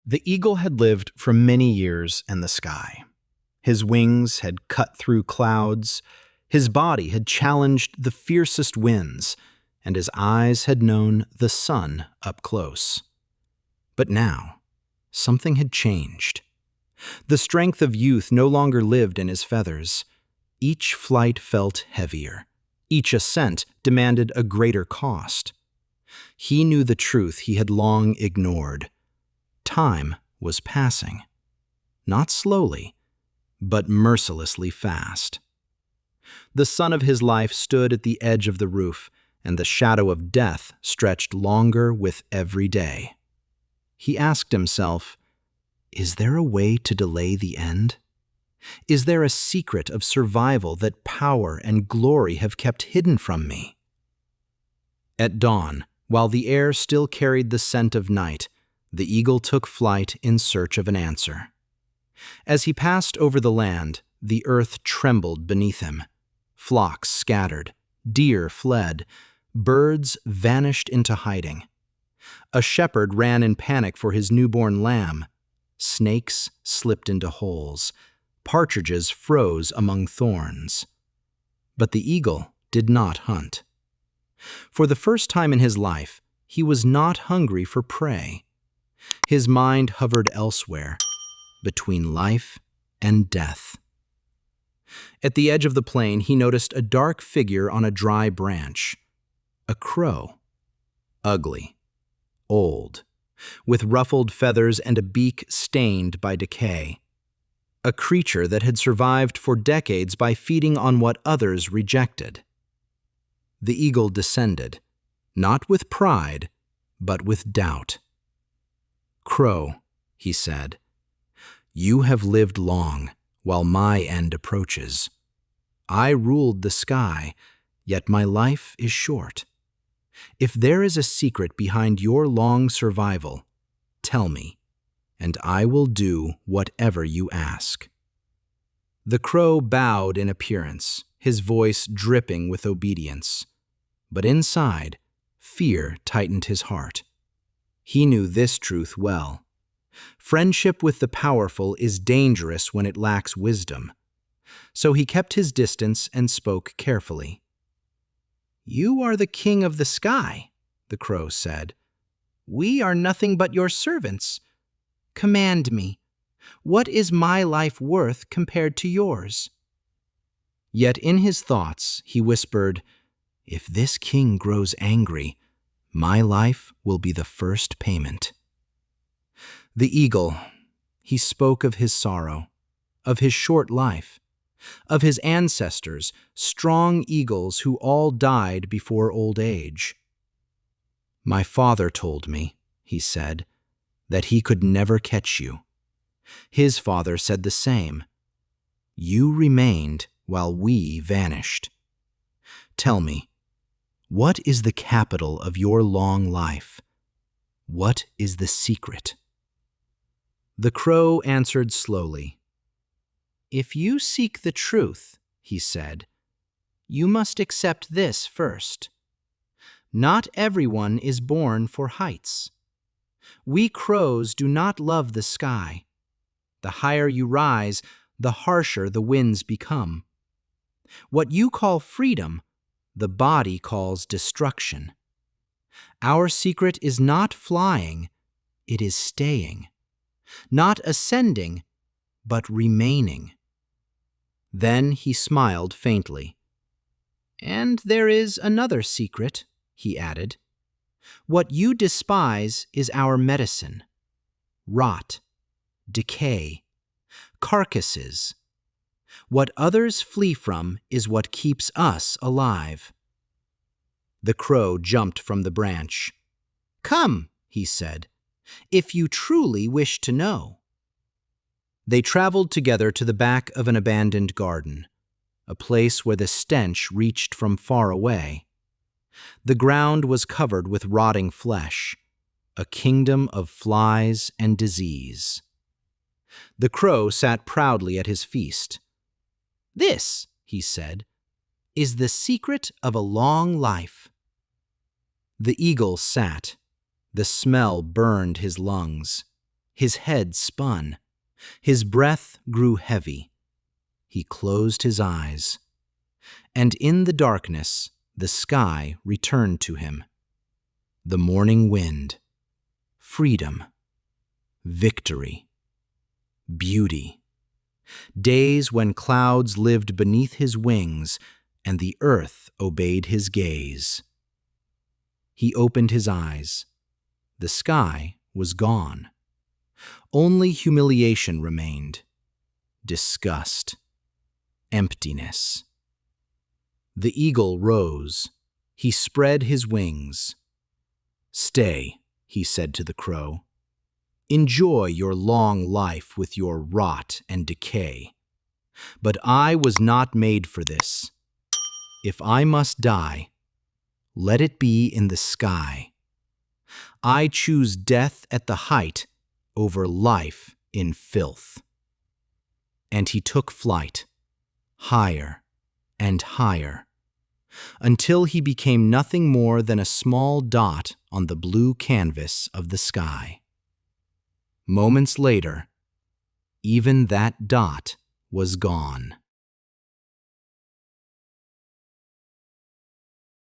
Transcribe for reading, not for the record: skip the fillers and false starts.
The eagle had lived for many years in the sky. His wings had cut through clouds, his body had challenged the fiercest winds, and his eyes had known the sun up close. But now, something had changed. The strength of youth no longer lived in his feathers. Each flight felt heavier. Each ascent demanded a greater cost. He knew the truth he had long ignored. Time was passing. Not slowly, but mercilessly fast. The sun of his life stood at the edge of the roof, and the shadow of death stretched longer with every day. He asked himself, is there a way to delay the end? Is there a secret of survival that power and glory have kept hidden from me? At dawn, while the air still carried the scent of night, the eagle took flight in search of an answer. As he passed over the land, the earth trembled beneath him. Flocks scattered, deer fled, birds vanished into hiding. A shepherd ran in panic for his newborn lamb. Snakes slipped into holes. Partridges froze among thorns. But the eagle did not hunt. For the first time in his life, he was not hungry for prey. His mind hovered elsewhere, between life and death. At the edge of the plain, he noticed a dark figure on a dry branch. A crow. Ugly. Old. With ruffled feathers and a beak stained by decay. A creature that had survived for decades by feeding on what others rejected. The eagle descended, not with pride, but with doubt. "Crow," he said, "you have lived long, while my end approaches. I ruled the sky, yet my life is short. If there is a secret behind your long survival, tell me, and I will do whatever you ask." The crow bowed in appearance, his voice dripping with obedience. But inside, fear tightened his heart. He knew this truth well. Friendship with the powerful is dangerous when it lacks wisdom. So he kept his distance and spoke carefully. "You are the king of the sky," the crow said. "We are nothing but your servants. Command me. What is my life worth compared to yours?" Yet in his thoughts he whispered, "If this king grows angry, my life will be the first payment." The eagle, he spoke of his sorrow, of his short life, of his ancestors, strong eagles who all died before old age. "My father told me," he said, "that he could never catch you. His father said the same. You remained while we vanished. Tell me, what is the capital of your long life? What is the secret?" The crow answered slowly. "If you seek the truth," he said, "you must accept this first. Not everyone is born for heights. We crows do not love the sky. The higher you rise, the harsher the winds become. What you call freedom, the body calls destruction. Our secret is not flying, it is staying. Not ascending, but remaining." Then he smiled faintly. "And there is another secret," he added. "What you despise is our medicine. Rot, decay, carcasses. What others flee from is what keeps us alive." The crow jumped from the branch. "Come," he said, "if you truly wish to know." They traveled together to the back of an abandoned garden, a place where the stench reached from far away. The ground was covered with rotting flesh, a kingdom of flies and disease. The crow sat proudly at his feast. "This," he said, "is the secret of a long life." The eagle sat. The smell burned his lungs. His head spun. His breath grew heavy. He closed his eyes. And in the darkness, the sky returned to him. The morning wind, freedom, victory, beauty. Days when clouds lived beneath his wings and the earth obeyed his gaze. He opened his eyes. The sky was gone. Only humiliation remained, disgust, emptiness. The eagle rose. He spread his wings. "Stay," he said to the crow. "Enjoy your long life with your rot and decay. But I was not made for this. If I must die, let it be in the sky. I choose death at the height over life in filth." And he took flight, higher and higher, until he became nothing more than a small dot on the blue canvas of the sky. Moments later, even that dot was gone.